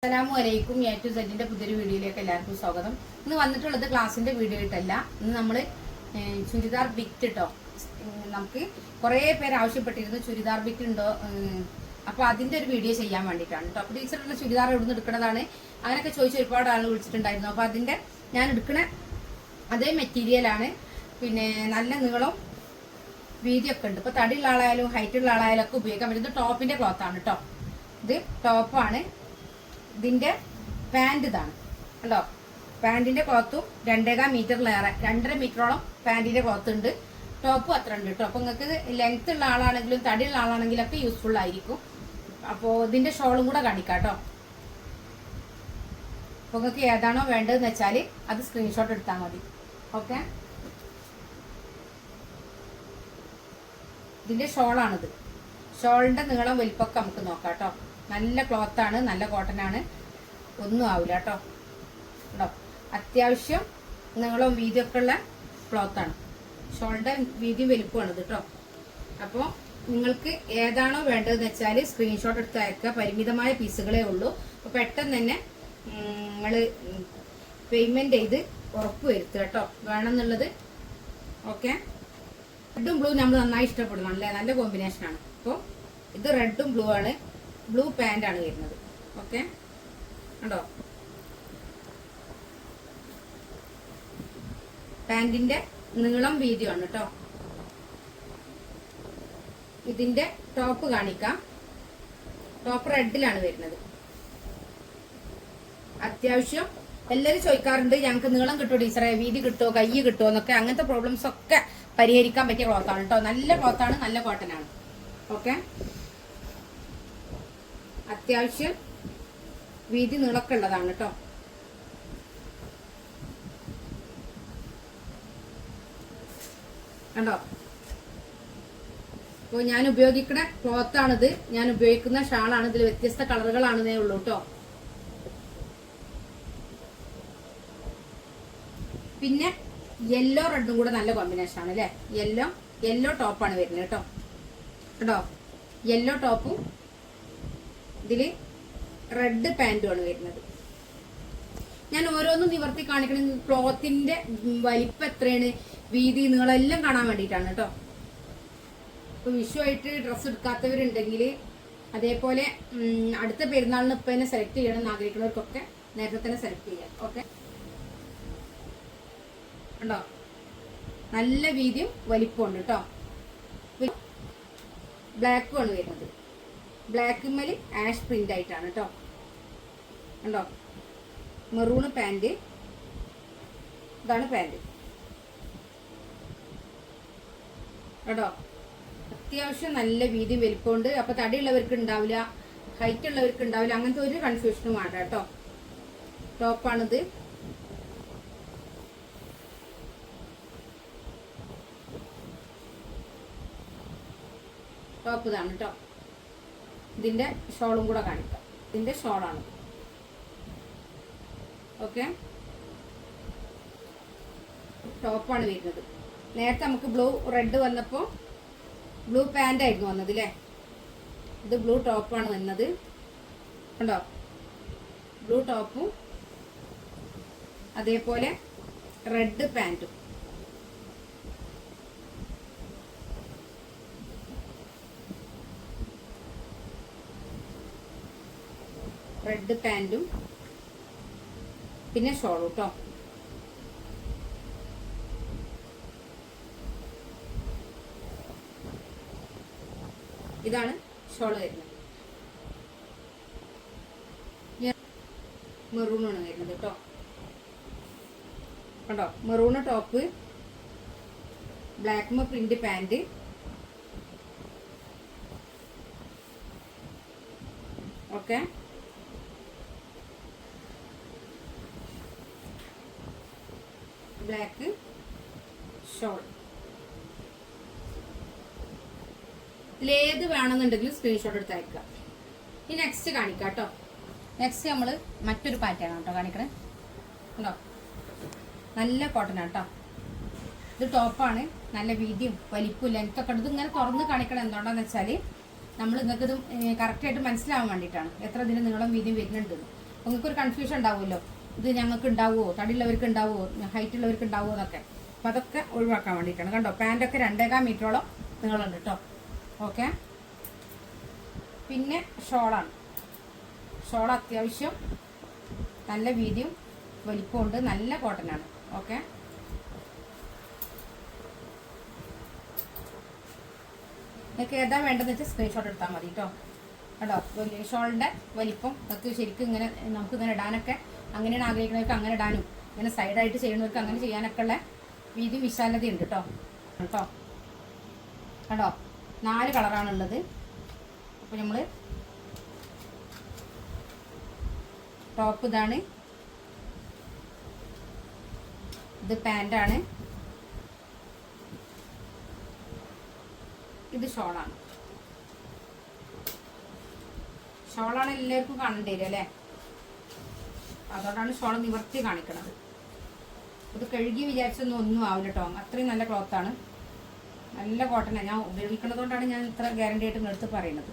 അസ്സലാമു അലൈക്കും. A to സെഡിന്റെ പുതിയൊരു വീഡിയോയിലേക്ക് എല്ലാവർക്കും സ്വാഗതം. ഇന്ന് വന്നിട്ടുള്ളത് ക്ലാസിന്റെ വീഡിയോ ആയിട്ടല്ല. ഇന്ന് നമ്മള് ചുരിദാർ ബിറ്റ് കേട്ടോ. നമുക്ക് കുറെ പേര് ആവശ്യപ്പെട്ടിരുന്നു ചുരിദാർ ബിറ്റ് ഉണ്ടോ, അപ്പൊ അതിന്റെ ഒരു വീഡിയോ ചെയ്യാൻ വേണ്ടിയിട്ടാണ് കേട്ടോ. അപ്പൊ ടീച്ചറുള്ള ചുരിദാർ എവിടുന്ന് എടുക്കണതാണ് അങ്ങനെയൊക്കെ ചോദിച്ച് ഒരുപാട് ആൾ വിളിച്ചിട്ടുണ്ടായിരുന്നു. അപ്പൊ അതിന്റെ ഞാൻ എടുക്കണ അതേ മെറ്റീരിയലാണ്. പിന്നെ നല്ല നീളം വീതിയൊക്കെ ഉണ്ട്. ഇപ്പൊ തടിയുള്ള ആളായാലും ഹൈറ്റുള്ള ആളായാലും ഒക്കെ ഉപയോഗിക്കാൻ പറ്റുന്നത് ടോപ്പിന്റെ ക്ലോത്ത് ആണ് കേട്ടോ. ഇത് ടോപ്പാണ്. ഇതിന്റെ പാന്റ് ഇതാണ് കണ്ടോ. പാന്റിന്റെ ക്ലോത്തും 2.5 മീറ്ററിലേറെ 2.5 മീറ്ററോളം പാന്റിന്റെ ക്ലോത്ത് ഉണ്ട്. ടോപ്പും അത്ര ഉണ്ട് കേട്ടോ. അപ്പൊ നിങ്ങൾക്ക് ലെങ്ത് ഉള്ള ആളാണെങ്കിലും തടിയുള്ള ആളാണെങ്കിലും ഒക്കെ യൂസ്ഫുൾ ആയിരിക്കും. അപ്പോൾ ഇതിന്റെ ഷോളും കൂടെ കാണിക്കാം കേട്ടോ. അപ്പൊ നിങ്ങൾക്ക് ഏതാണോ വേണ്ടതെന്ന് വെച്ചാൽ അത് സ്ക്രീൻഷോട്ട് എടുത്താൽ മതി. ഓക്കെ, ഇതിന്റെ ഷോളാണിത്. ഷോളിന്റെ നീളം വലിപ്പൊക്കെ നമുക്ക് നോക്കാം കേട്ടോ. നല്ല ക്ലോത്ത് ആണ്, നല്ല കോട്ടൺ ആണ്, ഒന്നും ആവില്ല കേട്ടോ. കേട്ടോ, അത്യാവശ്യം നീളവും വീതിയൊക്കെ ഉള്ള ക്ലോത്താണ്. ഷോളിന്റെ വീതിയും വലിപ്പമാണ് ഇത് കേട്ടോ. അപ്പോൾ നിങ്ങൾക്ക് ഏതാണോ വേണ്ടതെന്ന് വെച്ചാൽ സ്ക്രീൻഷോട്ട് എടുത്ത് അയക്കുക. പരിമിതമായ പീസുകളേ ഉള്ളൂ. അപ്പോൾ പെട്ടെന്ന് തന്നെ നിങ്ങൾ പേയ്മെന്റ് ചെയ്ത് ഉറപ്പ് വരുത്തുക കേട്ടോ, വേണമെന്നുള്ളത്. ഓക്കെ, റെഡും ബ്ലൂ നമ്മൾ നന്നായി ഇഷ്ടപ്പെടുന്നു അല്ലേ, നല്ല കോമ്പിനേഷനാണ്. അപ്പോൾ ഇത് റെഡും ബ്ലൂ ആണ്, ബ്ലൂ പാന്റ് ആണ് വരുന്നത്. ഓക്കെ, കണ്ടോ. പാന്റിന്റെ നീളം വീതിയാണ് കേട്ടോ. ഇതിന്റെ ടോപ്പ് കാണിക്കാം. ടോപ്പ് റെഡിലാണ് വരുന്നത്. അത്യാവശ്യം എല്ലാവരും ചോദിക്കാറുണ്ട് ഞങ്ങൾക്ക് നീളം കിട്ടുമോ ടീച്ചറെ, വീതി കിട്ടുമോ, കൈ കിട്ടുമോ എന്നൊക്കെ. അങ്ങനത്തെ പ്രോബ്ലംസ് ഒക്കെ പരിഹരിക്കാൻ പറ്റിയ ക്ലോത്താണ് കേട്ടോ. നല്ല ക്ലോത്താണ്, നല്ല കോട്ടൺ ആണ്. ഓക്കെ, അത്യാവശ്യം വീതി നീളമൊക്കെ ഉള്ളതാണ് കേട്ടോ. കണ്ടോ. അപ്പോൾ ഞാൻ ഉപയോഗിക്കുന്ന ക്ലോത്താണിത്, ഞാൻ ഉപയോഗിക്കുന്ന ഷാളാണ്. ഇതിൽ വ്യത്യസ്ത കളറുകളാണെന്നേ ഉള്ളൂ കേട്ടോ. പിന്നെ യെല്ലോ റെഡും കൂടെ നല്ല കോമ്പിനേഷൻ ആണ് അല്ലേ. യെല്ലോ ടോപ്പാണ് വരുന്നത് കേട്ടോ. കേട്ടോ, യെല്ലോ ടോപ്പും ഇതില് റെഡ് പാന്റുമാണ് വരുന്നത്. ഞാൻ ഓരോന്നും നിവർത്തി കാണിക്കണ ക്ലോത്തിന്റെ വലിപ്പം എത്രയാണ്, വീതി നീളം എല്ലാം കാണാൻ വേണ്ടിയിട്ടാണ് കേട്ടോ. ഇപ്പൊ വിഷുവായിട്ട് ഡ്രസ്സ് എടുക്കാത്തവരുണ്ടെങ്കിൽ, അതേപോലെ അടുത്ത പെരുന്നാളിന് ഇപ്പൊ തന്നെ സെലക്ട് ചെയ്യണം എന്ന് ആഗ്രഹിക്കുന്നവർക്കൊക്കെ നേരത്തെ തന്നെ സെലക്ട് ചെയ്യാം. ഓക്കെ, ഉണ്ടോ, നല്ല വീതിയും വലിപ്പവും ഉണ്ട് കേട്ടോ. ബ്ലാക്കും ആണ് വരുന്നത്. ബ്ലാക്കുമ്മല് ആഷ് പ്രിന്റ് ആയിട്ടാണ് കേട്ടോ. കണ്ടോ, മെറൂണ് പാന്റ്, ഇതാണ് പാന്റ് കേട്ടോ. അത്യാവശ്യം നല്ല വീതിയും വലിപ്പമുണ്ട്. അപ്പൊ തടിയുള്ളവർക്ക് ഉണ്ടാവില്ല, ഹൈറ്റ് ഉള്ളവർക്ക് ഉണ്ടാവില്ല, അങ്ങനത്തെ ഒരു കൺഫ്യൂഷനും വേണ്ട കേട്ടോ. ടോപ്പാണിത്. ടോപ്പ് ഇതാണ് കേട്ടോ. ഇതിന്റെ ഷോളും കൂടെ കാണിക്കാം. ഇതിന്റെ ഷോളാണ്. ഓക്കെ, ടോപ്പാണ് വരുന്നത്. നേരത്തെ നമുക്ക് ബ്ലൂ റെഡ് വന്നപ്പോൾ ബ്ലൂ പാന്റ് ആയിരുന്നു വന്നത് അല്ലേ. ഇത് ബ്ലൂ ടോപ്പാണ് വന്നത്. കണ്ടോ, ബ്ലൂ ടോപ്പും അതേപോലെ റെഡ് പാന്റും. റെഡ് പാന്റും പിന്നെ ഷോളും കേട്ടോ. ഇതാണ് ഷോള് വരുന്നത്. മെറൂണാണ് വരുന്നത് കേട്ടോ. കണ്ടോ, maroon top, black print pant. Okay, black shawl. ഇതിലേത് വേണമെന്നുണ്ടെങ്കിലും സ്ക്രീൻഷോട്ട് എടുത്ത് അയക്കുക. ഈ നെക്സ്റ്റ് കാണിക്കാം കേട്ടോ. നെക്സ്റ്റ് നമ്മൾ മറ്റൊരു പാറ്റേൺ കേട്ടോ കാണിക്കണേ. കേട്ടോ, നല്ല കോട്ടൺ കേട്ടോ. ഇത് ടോപ്പാണ്. നല്ല വീതിയും വലിപ്പവും ലെങ്ത്തൊക്കെ ഉണ്ട്. ഇതിങ്ങനെ തുറന്ന് കാണിക്കണം എന്തുകൊണ്ടാന്ന് വെച്ചാൽ നമ്മൾ നിങ്ങൾക്ക് ഇത് കറക്റ്റായിട്ട് മനസ്സിലാവാൻ വേണ്ടിയിട്ടാണ് എത്ര ഇതിന് നീളം വീതിയും വരുന്നുണ്ട്. നിങ്ങൾക്കൊരു കൺഫ്യൂഷൻ ഉണ്ടാവുമല്ലോ, ഇത് ഞങ്ങൾക്ക് ഉണ്ടാവുമോ, തടിയുള്ളവർക്ക് ഉണ്ടാവുമോ, ഹൈറ്റ് ഉള്ളവർക്ക് ഉണ്ടാവുമോ എന്നൊക്കെ. അപ്പം അതൊക്കെ ഒഴിവാക്കാൻ വേണ്ടിയിട്ടാണ്. കണ്ടോ, പാൻറ്റൊക്കെ 2.25 മീറ്ററോളം നീളമുണ്ട് കേട്ടോ. ഓക്കെ, പിന്നെ ഷോളാണ്. ഷോൾ അത്യാവശ്യം നല്ല വീതിയും വലിപ്പമുണ്ട്, നല്ല കോട്ടനാണ്. ഓക്കെ, നിങ്ങൾക്ക് ഏതാ വേണ്ടതെന്ന് വെച്ചാൽ സ്ക്രീൻഷോട്ട് എടുത്താൽ മതി കേട്ടോ. കേട്ടോ, ഷോളിൻ്റെ വലിപ്പം നിങ്ങൾക്ക് ശരിക്കും ഇങ്ങനെ നമുക്ക് ഇങ്ങനെ ഇടാനൊക്കെ, അങ്ങനെയാണ് ആഗ്രഹിക്കുന്നവർക്ക് അങ്ങനെ ഇടാനും, ഇങ്ങനെ സൈഡായിട്ട് ചെയ്യുന്നവർക്ക് അങ്ങനെ ചെയ്യാനൊക്കെ ഉള്ള വീതി വിശാലതയുണ്ട് കേട്ടോ. കേട്ടോ കേട്ടോ 4 കളറാണുള്ളത്. അപ്പോൾ നമ്മൾ ടോപ്പ് ഇതാണ്, ഇത് പാൻ്റാണ്, ഇത് ഷോളാണ്. ഷോളാണ് എല്ലാവർക്കും കാണേണ്ടി വരും അല്ലേ, അതുകൊണ്ടാണ് ഷോൾ നിവർത്തി കാണിക്കുന്നത്. ഇത് കഴുകി ഒന്നും ആവില്ല കേട്ടോ, അത്രയും നല്ല ക്ലോത്താണ്, നല്ല കോട്ടനാണ്. ഞാൻ ഉപയോഗിക്കുന്നതുകൊണ്ടാണ് ഞാൻ ഇത്ര ഗ്യാരണ്ടി ആയിട്ട് എടുത്ത് പറയുന്നത്.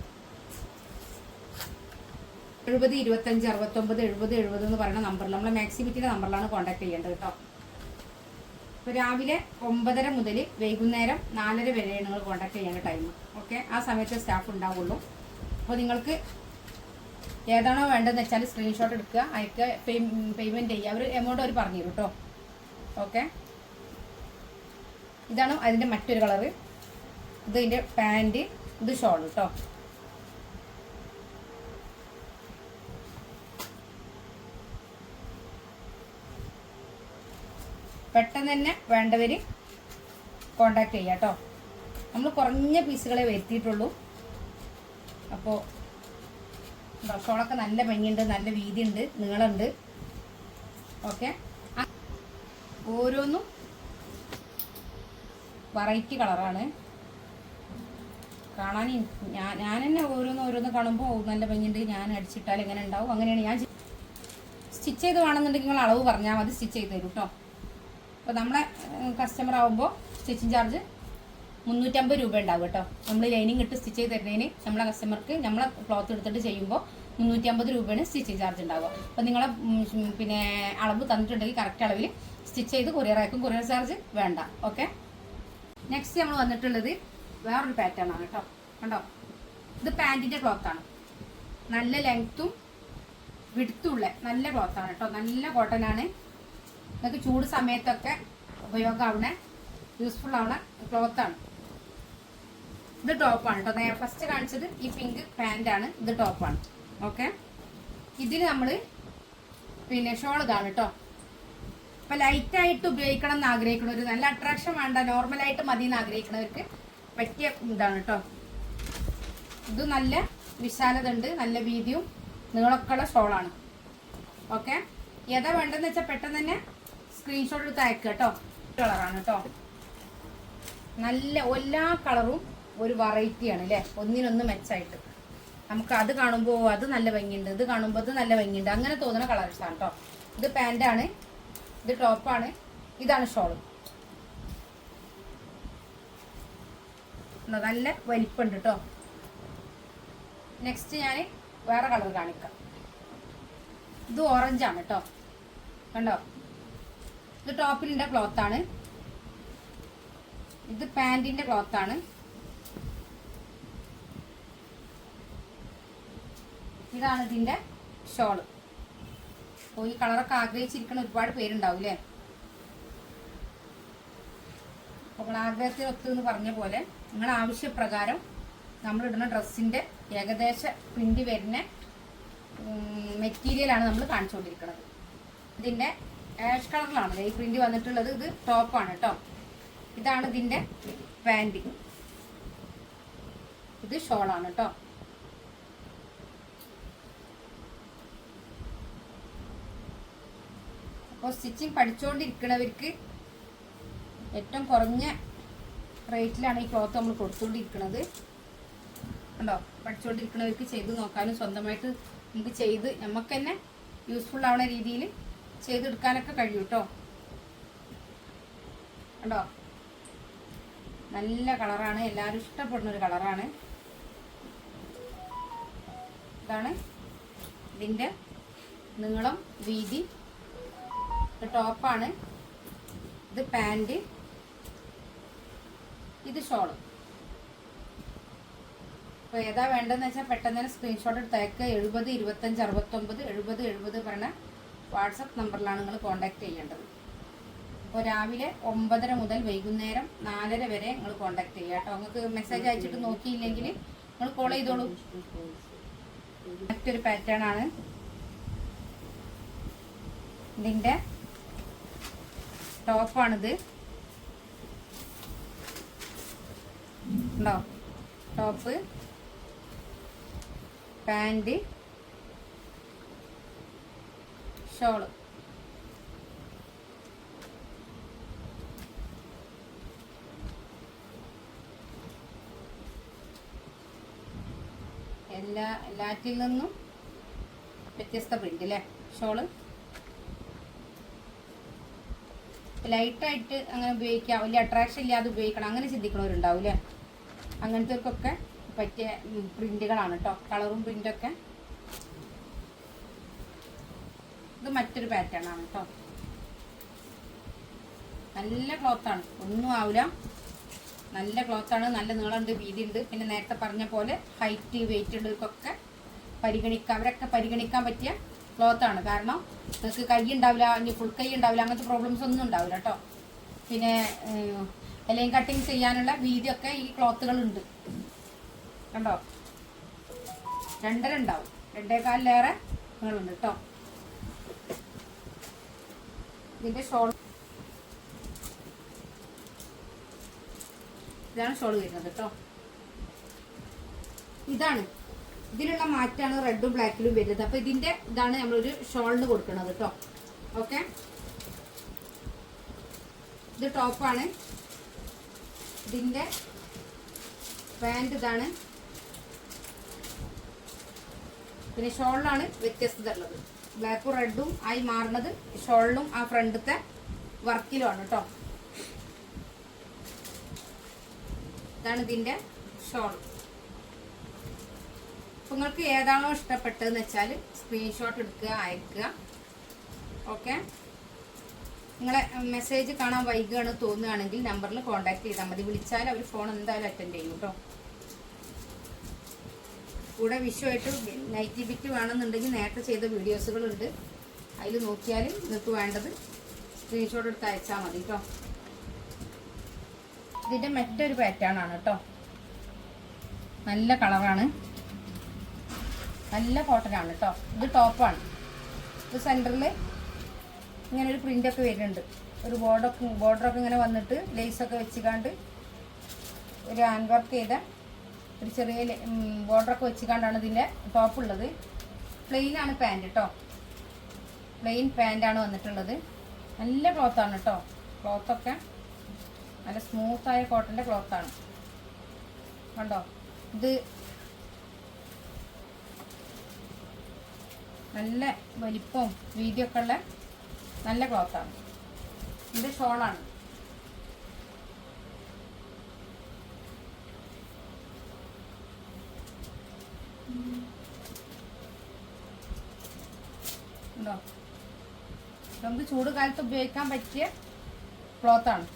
70 25 69 70 70 എന്ന് പറയുന്ന നമ്പറിൽ, നമ്മളെ മാക്സിമിറ്റിയുടെ നമ്പറിലാണ് കോൺടാക്ട് ചെയ്യേണ്ടത് കേട്ടോ. ഇപ്പോൾ രാവിലെ 9:30 മുതൽ വൈകുന്നേരം 4:30 വരെയാണ് നിങ്ങൾ കോൺടാക്ട് ചെയ്യേണ്ട ടൈം. ഓക്കെ, ആ സമയത്ത് സ്റ്റാഫ് ഉണ്ടാവുള്ളൂ. അപ്പോൾ നിങ്ങൾക്ക് ഏതാണോ വേണ്ടതെന്ന് വെച്ചാൽ സ്ക്രീൻഷോട്ട് എടുക്കുക, അയക്കുക, പേയ്മെൻറ്റ് ചെയ്യുക. അവർ എമൗണ്ട് അവർ പറഞ്ഞു തരും കേട്ടോ. ഓക്കെ, ഇതാണ് അതിൻ്റെ മറ്റൊരു കളറ്. ഇത് ഇതിൻ്റെ പാൻറ്റ്, ഇത് ഷോൾ കേട്ടോ. പെട്ടെന്ന് തന്നെ വേണ്ടവർ കോണ്ടാക്ട് ചെയ്യാം കേട്ടോ. നമ്മൾ കുറഞ്ഞ പീസുകളെ വരുത്തിയിട്ടുള്ളൂ. അപ്പോൾ ഷോളൊക്കെ നല്ല ഭംഗിയുണ്ട്, നല്ല വീതിയുണ്ട്, നീളമുണ്ട്. ഓക്കെ, ഓരോന്നും വെറൈറ്റി കളറാണ് കാണാൻ. ഞാൻ തന്നെ ഓരോന്ന് കാണുമ്പോൾ നല്ല ഭംഗിയുണ്ട്, ഞാൻ അടിച്ചിട്ടാൽ എങ്ങനെ ഉണ്ടാവും, അങ്ങനെയാണ് ഞാൻ സ്റ്റിച്ച് ചെയ്ത് വേണമെന്നുണ്ടെങ്കിൽ നിങ്ങൾ അളവ് പറഞ്ഞാൽ മതി, സ്റ്റിച്ച് ചെയ്ത് തരും കേട്ടോ. അപ്പോൾ നമ്മളെ കസ്റ്റമർ ആകുമ്പോൾ സ്റ്റിച്ചിങ് ചാർജ് 350 രൂപ ഉണ്ടാവും കേട്ടോ. നമ്മൾ ലൈനിങ് ഇട്ട് സ്റ്റിച്ച് ചെയ്ത് തരുന്നതിന് നമ്മളെ കസ്റ്റമർക്ക് നമ്മളെ ക്ലോത്ത് എടുത്തിട്ട് ചെയ്യുമ്പോൾ 350 രൂപയാണ് സ്റ്റിച്ചിങ് ചാർജ് ഉണ്ടാവുക. അപ്പോൾ നിങ്ങളെ പിന്നെ അളവ് തന്നിട്ടുണ്ടെങ്കിൽ കറക്റ്റ് അളവിൽ സ്റ്റിച്ച് ചെയ്ത് കൊറിയർ അയക്കും, കൊറിയർ ചാർജ് വേണ്ട. ഓക്കെ, നെക്സ്റ്റ് നമ്മൾ വന്നിട്ടുള്ളത് വേറൊരു പാറ്റേൺ ആണ് കേട്ടോ. കണ്ടോ, ഇത് പാൻറ്റിൻ്റെ ക്ലോത്താണ്, നല്ല ലെങ്ത്തും വിടുത്തുള്ള നല്ല ക്ലോത്താണ് കേട്ടോ. നല്ല കോട്ടനാണ്, നിങ്ങൾക്ക് ചൂട് സമയത്തൊക്കെ ഉപയോഗമാവുന്ന യൂസ്ഫുൾ ആവുന്ന ക്ലോത്താണ്. ഇത് ടോപ്പാണ് കേട്ടോ. ഫസ്റ്റ് കാണിച്ചത് ഈ പിങ്ക് പാൻറ്റാണ്, ഇത് ടോപ്പാണ്. ഓക്കെ, ഇതിന് നമ്മൾ പിന്നെ ഷോൾ ഇതാണ് കേട്ടോ. അപ്പം ലൈറ്റായിട്ട് ഉപയോഗിക്കണം എന്ന് ആഗ്രഹിക്കുന്നവർ, നല്ല അട്രാക്ഷൻ വേണ്ട, നോർമലായിട്ട് മതി എന്ന് ആഗ്രഹിക്കുന്നവർക്ക് പറ്റിയ ഇതാണ് കേട്ടോ. ഇത് നല്ല വിശാലത ഉണ്ട്, നല്ല വീതിയും നീളക്കുള്ള ഷോളാണ്. ഓക്കെ, ഏതാ വേണ്ടതെന്ന് വെച്ചാൽ പെട്ടെന്ന് തന്നെ സ്ക്രീൻഷോട്ട് എടുത്ത് അയക്കുക കേട്ടോ. കളറാണ് കേട്ടോ, നല്ല എല്ലാ കളറും ഒരു വെറൈറ്റിയാണ് അല്ലേ, ഒന്നിനൊന്ന് മെച്ചായിട്ട്. നമുക്ക് അത് കാണുമ്പോൾ അത് നല്ല ഭംഗിയുണ്ട്, ഇത് കാണുമ്പോൾ അത് നല്ല ഭംഗിയുണ്ട്, അങ്ങനെ തോന്നുന്ന കളേഴ്സാണ് കേട്ടോ. ഇത് പാൻറ്റാണ്, ഇത് ടോപ്പാണ്, ഇതാണ് ഷോള്. നല്ല വലിപ്പമുണ്ട് കേട്ടോ. നെക്സ്റ്റ് ഞാൻ വേറെ കളർ കാണിക്കാം. ഇത് ഓറഞ്ചാണ് കേട്ടോ. കണ്ടോ, ഇത് ടോപ്പിലിൻ്റെ ക്ലോത്താണ്, ഇത് പാൻറ്റിൻ്റെ ക്ലോത്താണ്. ഇതാണ് ഇതിൻ്റെ ഷോള്. അപ്പോൾ ഈ കളറൊക്കെ ആഗ്രഹിച്ചിരിക്കുന്ന ഒരുപാട് പേരുണ്ടാവും അല്ലേ. അപ്പോൾ ആഗ്രഹത്തിനൊത്ത് എന്ന് പറഞ്ഞ പോലെ നിങ്ങളുടെ ആവശ്യപ്രകാരം നമ്മളിടുന്ന ഡ്രസ്സിൻ്റെ ഏകദേശ പ്രിൻ്റ് വരുന്ന മെറ്റീരിയലാണ് നമ്മൾ കാണിച്ചുകൊണ്ടിരിക്കുന്നത്. ഇതിൻ്റെ ആഷ് കളറിലാണ് ഈ പ്രിൻ്റ് വന്നിട്ടുള്ളത്. ഇത് ടോപ്പാണ് കേട്ടോ. ഇതാണ് ഇതിൻ്റെ പാൻറ്, ഇത് ഷോളാണ് കേട്ടോ. അപ്പോൾ സ്റ്റിച്ചിങ് പഠിച്ചുകൊണ്ടിരിക്കുന്നവർക്ക് ഏറ്റവും കുറഞ്ഞ റേറ്റിലാണ് ഈ ക്ലോത്ത് നമ്മൾ കൊടുത്തുകൊണ്ടിരിക്കുന്നത്. കണ്ടോ, പഠിച്ചുകൊണ്ടിരിക്കുന്നവർക്ക് ചെയ്ത് നോക്കാനും സ്വന്തമായിട്ട് നമുക്ക് ചെയ്ത് നമുക്ക് തന്നെ യൂസ്ഫുൾ ആവുന്ന രീതിയിൽ ചെയ്തെടുക്കാനൊക്കെ കഴിയും കേട്ടോ. കണ്ടോ, നല്ല കളറാണ്, എല്ലാവരും ഇഷ്ടപ്പെടുന്നൊരു കളറാണ്. ഇതാണ് ഇതിൻ്റെ നീളം വീതി. ഇത് ടോപ്പാണ്, ഇത് പാൻറ്, ഇത് ഷോള്. അപ്പോൾ ഏതാ വേണ്ടതെന്ന് വെച്ചാൽ പെട്ടെന്ന് തന്നെ സ്ക്രീൻഷോട്ട് എടുത്തയക്കുക. 70 25 69 70 70 പറഞ്ഞ വാട്സപ്പ് നമ്പറിലാണ് നിങ്ങൾ കോൺടാക്ട് ചെയ്യേണ്ടത്. അപ്പോൾ രാവിലെ 9:30 മുതൽ വൈകുന്നേരം 4:30 വരെ നിങ്ങൾ കോൺടാക്ട് ചെയ്യുക കേട്ടോ. നിങ്ങൾക്ക് മെസ്സേജ് അയച്ചിട്ട് നോക്കിയില്ലെങ്കിൽ നിങ്ങൾ കോൾ ചെയ്തോളൂ. മറ്റൊരു പാറ്റേൺ ആണ്. ഇതിൻ്റെ ടോപ്പാണിത്. ഉണ്ടോ? Top, pant, shawl. എല്ലാറ്റിൽ നിന്നും വ്യത്യസ്ത പ്രിന്റ് അല്ലേ ഷോള്. ലൈറ്റായിട്ട് അങ്ങനെ ഉപയോഗിക്കാം, വലിയ അട്രാക്ഷൻ ഇല്ലാതെ ഉപയോഗിക്കണം അങ്ങനെ ചിന്തിക്കണവരുണ്ടാവും അല്ലേ. അങ്ങനത്തെവർക്കൊക്കെ പറ്റിയ പ്രിന്റുകളാണ് കേട്ടോ, കളറും പ്രിന്റൊക്കെ. ഇത് മറ്റൊരു പാറ്റേൺ ആണ് കേട്ടോ. നല്ല ക്ലോത്താണ്, ഒന്നും ആവില്ല. നല്ല ക്ലോത്താണ്, നല്ല നീളമുണ്ട്, വീതി ഉണ്ട്. പിന്നെ നേരത്തെ പറഞ്ഞ പോലെ ഹൈറ്റ് വെയിറ്റ് ഉള്ളവർക്കൊക്കെ അവരൊക്കെ പരിഗണിക്കാൻ പറ്റിയ ക്ലോത്താണ്. കാരണം നിങ്ങൾക്ക് കൈ ഉണ്ടാവില്ല, ഇനി ഫുൾ കൈ ഉണ്ടാവില്ല, അങ്ങനത്തെ പ്രോബ്ലംസ് ഒന്നും ഉണ്ടാവില്ല കേട്ടോ. പിന്നെ ലൈൻ കട്ടിങ് ചെയ്യാനുള്ള വീതിയൊക്കെ ഈ ക്ലോത്തുകളുണ്ട്. കണ്ടോ? 2.5 ഉണ്ടാവും, 2.25 നീളമുണ്ട് കേട്ടോ. ഇതിൻ്റെ ഷോൾ, ഇതാണ് ഷോൾ വരുന്നത് കേട്ടോ. ഇതിലുള്ള മാറ്റാണ് റെഡും ബ്ലാക്കിലും വരുന്നത്. അപ്പൊ ഇതാണ് നമ്മളൊരു ഷോളിന് കൊടുക്കുന്നത് കേട്ടോ. ഓക്കെ, ഇത് ടോപ്പാണ്. ഇതിന്റെ പാൻറ് ഇതാണ്. പിന്നെ ഷോളിലാണ് വ്യത്യസ്തത ഉള്ളത്. ബ്ലാക്കും റെഡും ആയി മാറുന്നത് ഷോളിലും ആ ഫ്രണ്ടത്തെ വർക്കിലുമാണ് കേട്ടോ. ഇതാണ് ഇതിന്റെ ഷോൾ. അപ്പൊ നിങ്ങൾക്ക് ഏതാണോ ഇഷ്ടപ്പെട്ടതെന്ന് വെച്ചാൽ സ്ക്രീൻഷോട്ട് എടുക്കുക, അയക്കുക. ഓക്കെ, നിങ്ങളെ മെസ്സേജ് കാണാൻ വൈകുകയാണ് തോന്നുകയാണെങ്കിൽ നമ്പറിൽ കോൺടാക്ട് ചെയ്താൽ മതി. വിളിച്ചാൽ അവർ ഫോൺ എന്തായാലും അറ്റൻഡ് ചെയ്യും കേട്ടോ. കൂടെ വിഷുവായിട്ട് നൈറ്റി ബിറ്റ് വേണമെന്നുണ്ടെങ്കിൽ നേരത്തെ ചെയ്ത വീഡിയോസുകളുണ്ട്, അതിൽ നോക്കിയാൽ നിങ്ങൾക്ക് വേണ്ടത് സ്ക്രീൻഷോട്ട് എടുത്ത് അയച്ചാൽ മതി കേട്ടോ. ഇതിൻ്റെ മറ്റൊരു പാറ്റേൺ ആണ് കേട്ടോ. നല്ല കളറാണ്, നല്ല കോട്ടനാണ് കേട്ടോ. ഇത് ടോപ്പാണ്. ഇത് സെൻറ്ററിൽ ഇങ്ങനെ ഒരു പ്രിൻ്റൊക്കെ വരുന്നുണ്ട്. ഒരു ബോർഡറൊക്കെ ഇങ്ങനെ വന്നിട്ട് ലേസൊക്കെ വെച്ചിക്കാണ്ട് ഒരു ഹാൻഡ് വർക്ക് ചെയ്ത ഒരു ചെറിയ ബോർഡറൊക്കെ വെച്ചിക്കാണ്ടാണ് ഇതിൻ്റെ ടോപ്പ് ഉള്ളത്. പ്ലെയിനാണ് പാൻറ് കേട്ടോ. പ്ലെയിൻ പാൻറ്റാണ് വന്നിട്ടുള്ളത്. നല്ല ക്ലോത്താണ് കേട്ടോ. ക്ലോത്തൊക്കെ നല്ല സ്മൂത്തായ കോട്ടൻ്റെ ക്ലോത്താണ്. കണ്ടോ? ഇത് നല്ല വലിപ്പവും വീതിയൊക്കെ ഉള്ള നല്ല ക്ലോത്താണ്. ഇത് ഷോളാണ്. ഉണ്ടോ? നമുക്ക് ചൂട് കാലത്ത് ഉപയോഗിക്കാൻ പറ്റിയ ക്ലോത്താണ്.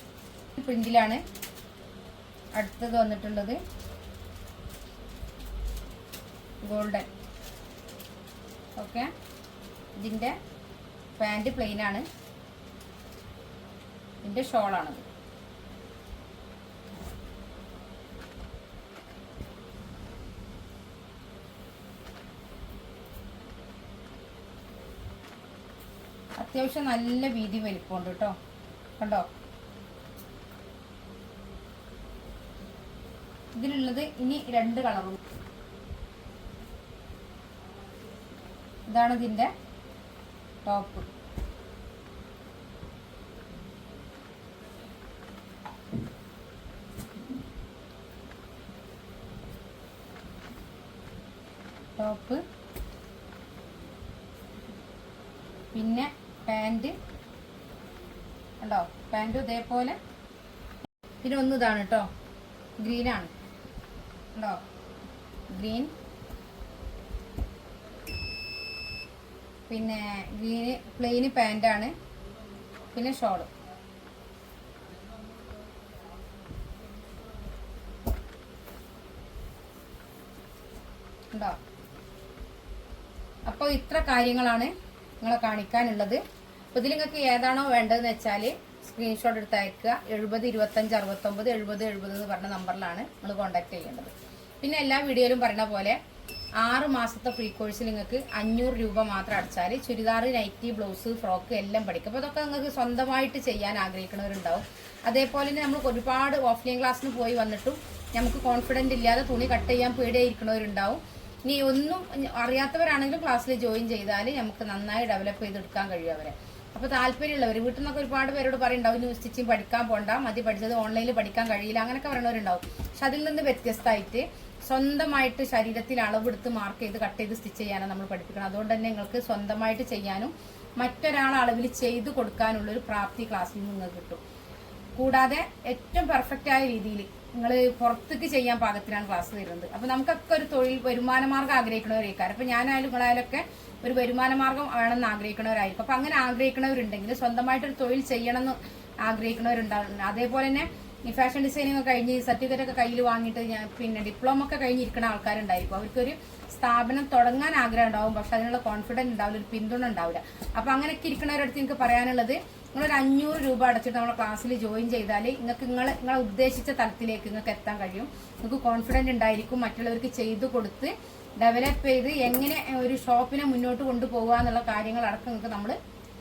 പ്രിന്റിലാണ് അടുത്തത് വന്നിട്ടുള്ളത്. ഗോൾഡൻ. ഓക്കെ, ഇതിൻ്റെ പാൻറ് പ്ലെയിനാണ്. ഇതിൻ്റെ ഷോളാണത്. അത്യാവശ്യം നല്ല വീതി വലിപ്പമുണ്ട് കേട്ടോ. കണ്ടോ? ഇതിലുള്ളത് ഇനി 2 കളറും. ഇതാണ് ഇതിൻ്റെ ടോപ്പ്. പിന്നെ പാൻറ് ഉണ്ടോ? പാൻറ്റും ഇതേപോലെ. പിന്നെ ഒന്ന് ഇതാണ് കേട്ടോ, ഗ്രീനാണ്. ഉണ്ടോ? ഗ്രീൻ. പിന്നെ പ്ലെയിന് പാൻ്റാണ്, പിന്നെ ഷോള്. ഉണ്ടോ? അപ്പോൾ ഇത്ര കാര്യങ്ങളാണ് നിങ്ങളെ കാണിക്കാനുള്ളത്. അപ്പോൾ ഇതിൽ നിങ്ങൾക്ക് ഏതാണോ വേണ്ടതെന്ന് വെച്ചാൽ സ്ക്രീൻഷോട്ട് എടുത്ത് അയക്കുക. 70 25 69 70 70 എന്ന് പറഞ്ഞ നമ്പറിലാണ് നിങ്ങൾ കോൺടാക്ട് ചെയ്യേണ്ടത്. പിന്നെ എല്ലാ വീഡിയോയിലും പറയുന്ന പോലെ 6 മാസത്തെ ഫ്രീ കോഴ്സിൽ നിങ്ങൾക്ക് 500 രൂപ മാത്രം അടച്ചാൽ ചുരിദാർ, നൈറ്റി, ബ്ലൗസ്, ഫ്രോക്ക് എല്ലാം പഠിക്കും. അപ്പോൾ അതൊക്കെ നിങ്ങൾക്ക് സ്വന്തമായിട്ട് ചെയ്യാൻ ആഗ്രഹിക്കുന്നവരുണ്ടാവും. അതേപോലെ തന്നെ നമ്മൾ ഒരുപാട് ഓഫ്ലൈൻ ക്ലാസ്സിന് പോയി വന്നിട്ടും നമുക്ക് കോൺഫിഡൻറ്റ് ഇല്ലാതെ തുണി കട്ട് ചെയ്യാൻ പേടിയായിരിക്കുന്നവരുണ്ടാവും. ഇനി ഒന്നും അറിയാത്തവരാണെങ്കിലും ക്ലാസ്സിൽ ജോയിൻ ചെയ്താൽ നമുക്ക് നന്നായി ഡെവലപ്പ് ചെയ്തെടുക്കാൻ കഴിയും അവരെ. അപ്പോൾ താല്പര്യമുള്ളവർ വീട്ടിൽ നിന്നൊക്കെ ഒരുപാട് പേരോട് പറയുണ്ടാവും ന്യൂ സ്റ്റിച്ചിങ് പഠിക്കാൻ പോണ്ട, മതി പഠിച്ചത് ഓൺലൈനിൽ പഠിക്കാൻ കഴിയില്ല, അങ്ങനെയൊക്കെ പറയുന്നവരുണ്ടാവും. പക്ഷെ അതിൽ നിന്ന് വ്യത്യസ്തമായിട്ട് സ്വന്തമായിട്ട് ശരീരത്തിൽ അളവെടുത്ത് മാർക്ക് ചെയ്ത് കട്ട് ചെയ്ത് സ്റ്റിച്ച് ചെയ്യാനാണ് നമ്മൾ പഠിപ്പിക്കണം. അതുകൊണ്ട് തന്നെ നിങ്ങൾക്ക് സ്വന്തമായിട്ട് ചെയ്യാനും മറ്റൊരാൾ അളവിൽ ചെയ്ത് കൊടുക്കാനുള്ളൊരു പ്രാപ്തി ക്ലാസ്സിൽ നിന്ന് നിങ്ങൾക്ക് കിട്ടും. കൂടാതെ ഏറ്റവും പെർഫെക്റ്റ് ആയ രീതിയിൽ നിങ്ങൾ പുറത്തേക്ക് ചെയ്യാൻ പാകത്തിനാണ് ക്ലാസ് തരുന്നത്. അപ്പോൾ നമുക്കൊക്കെ ഒരു തൊഴിൽ വരുമാന മാർഗം ആഗ്രഹിക്കുന്നവരേക്കാരം. അപ്പോൾ ഞാനായാലും നിങ്ങളായാലൊക്കെ ഒരു വരുമാന മാർഗം വേണമെന്ന് ആഗ്രഹിക്കുന്നവരായിരിക്കും. അപ്പോൾ അങ്ങനെ ആഗ്രഹിക്കുന്നവരുണ്ടെങ്കിൽ സ്വന്തമായിട്ടൊരു തൊഴിൽ ചെയ്യണമെന്ന് ആഗ്രഹിക്കുന്നവരുണ്ടാകും. അതേപോലെ തന്നെ ഈ ഫാഷൻ ഡിസൈനിങ് ഒക്കെ കഴിഞ്ഞ് സർട്ടിഫിക്കറ്റ് ഒക്കെ കയ്യിൽ വാങ്ങിയിട്ട് പിന്നെ ഡിപ്ലോമ ഒക്കെ കഴിഞ്ഞിരിക്കുന്ന ആൾക്കാരുണ്ടായിരിക്കും. അവർക്കൊരു സ്ഥാപനം തുടങ്ങാൻ ആഗ്രഹം ഉണ്ടാവും, പക്ഷെ അതിനുള്ള കോൺഫിഡൻസ് ഉണ്ടാവില്ല, ഒരു പിന്തുണ ഉണ്ടാവില്ല. അപ്പോൾ അങ്ങനെയൊക്കെ ഇരിക്കുന്നവരടുത്ത് എനിക്ക് പറയാനുള്ളത്, നിങ്ങളൊരു 500 രൂപ അടച്ചിട്ട് നമ്മളെ ക്ലാസ്സിൽ ജോയിൻ ചെയ്താൽ നിങ്ങളെ ഉദ്ദേശിച്ച തലത്തിലേക്ക് നിങ്ങൾക്ക് എത്താൻ കഴിയും. നിങ്ങൾക്ക് കോൺഫിഡൻറ്റ് ഉണ്ടായിരിക്കും. മറ്റുള്ളവർക്ക് ചെയ്തു കൊടുത്ത് ഡെവലപ്പ് ചെയ്ത് എങ്ങനെ ഒരു ഷോപ്പിനെ മുന്നോട്ട് കൊണ്ടുപോകുക എന്നുള്ള കാര്യങ്ങളടക്കം നിങ്ങൾക്ക് നമ്മൾ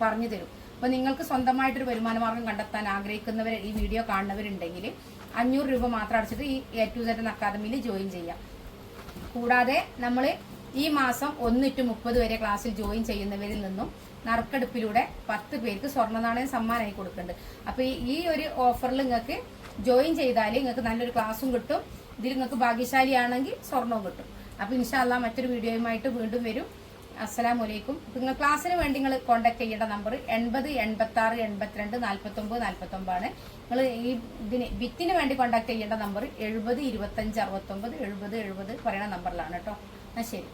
പറഞ്ഞു തരും. അപ്പോൾ നിങ്ങൾക്ക് സ്വന്തമായിട്ടൊരു വരുമാന മാർഗം കണ്ടെത്താൻ ആഗ്രഹിക്കുന്നവർ, ഈ വീഡിയോ കാണുന്നവരുണ്ടെങ്കിൽ 500 രൂപ മാത്രം അടച്ചിട്ട് ഈ A to Z അക്കാദമിയിൽ ജോയിൻ ചെയ്യാം. കൂടാതെ നമ്മൾ ഈ മാസം 1 to 30 വരെ ക്ലാസ്സിൽ ജോയിൻ ചെയ്യുന്നവരിൽ നിന്നും നറുക്കെടുപ്പിലൂടെ 10 പേർക്ക് സ്വർണ്ണ നാണയം സമ്മാനമായി കൊടുക്കുന്നുണ്ട്. അപ്പോൾ ഈ ഒരു ഓഫറിൽ നിങ്ങൾക്ക് ജോയിൻ ചെയ്താൽ നിങ്ങൾക്ക് നല്ലൊരു ക്ലാസ്സും കിട്ടും. ഇതിൽ നിങ്ങൾക്ക് ഭാഗ്യശാലിയാണെങ്കിൽ സ്വർണവും കിട്ടും. അപ്പോൾ ഇൻഷാ അല്ലാഹ് മറ്റൊരു വീഡിയോയുമായിട്ട് വീണ്ടും വരും. അസ്സലാമു അലൈക്കും. നിങ്ങൾ ക്ലാസ്സിന് വേണ്ടി നിങ്ങൾ കോൺടാക്ട് ചെയ്യേണ്ട നമ്പർ 80 86 82 49 49 ആണ്. നിങ്ങൾ ഈ ബിറ്റിന് വേണ്ടി കോൺടാക്ട് ചെയ്യേണ്ട നമ്പർ 70 25 69 70 70 പറയുന്ന നമ്പറിലാണ് കേട്ടോ. ശരി.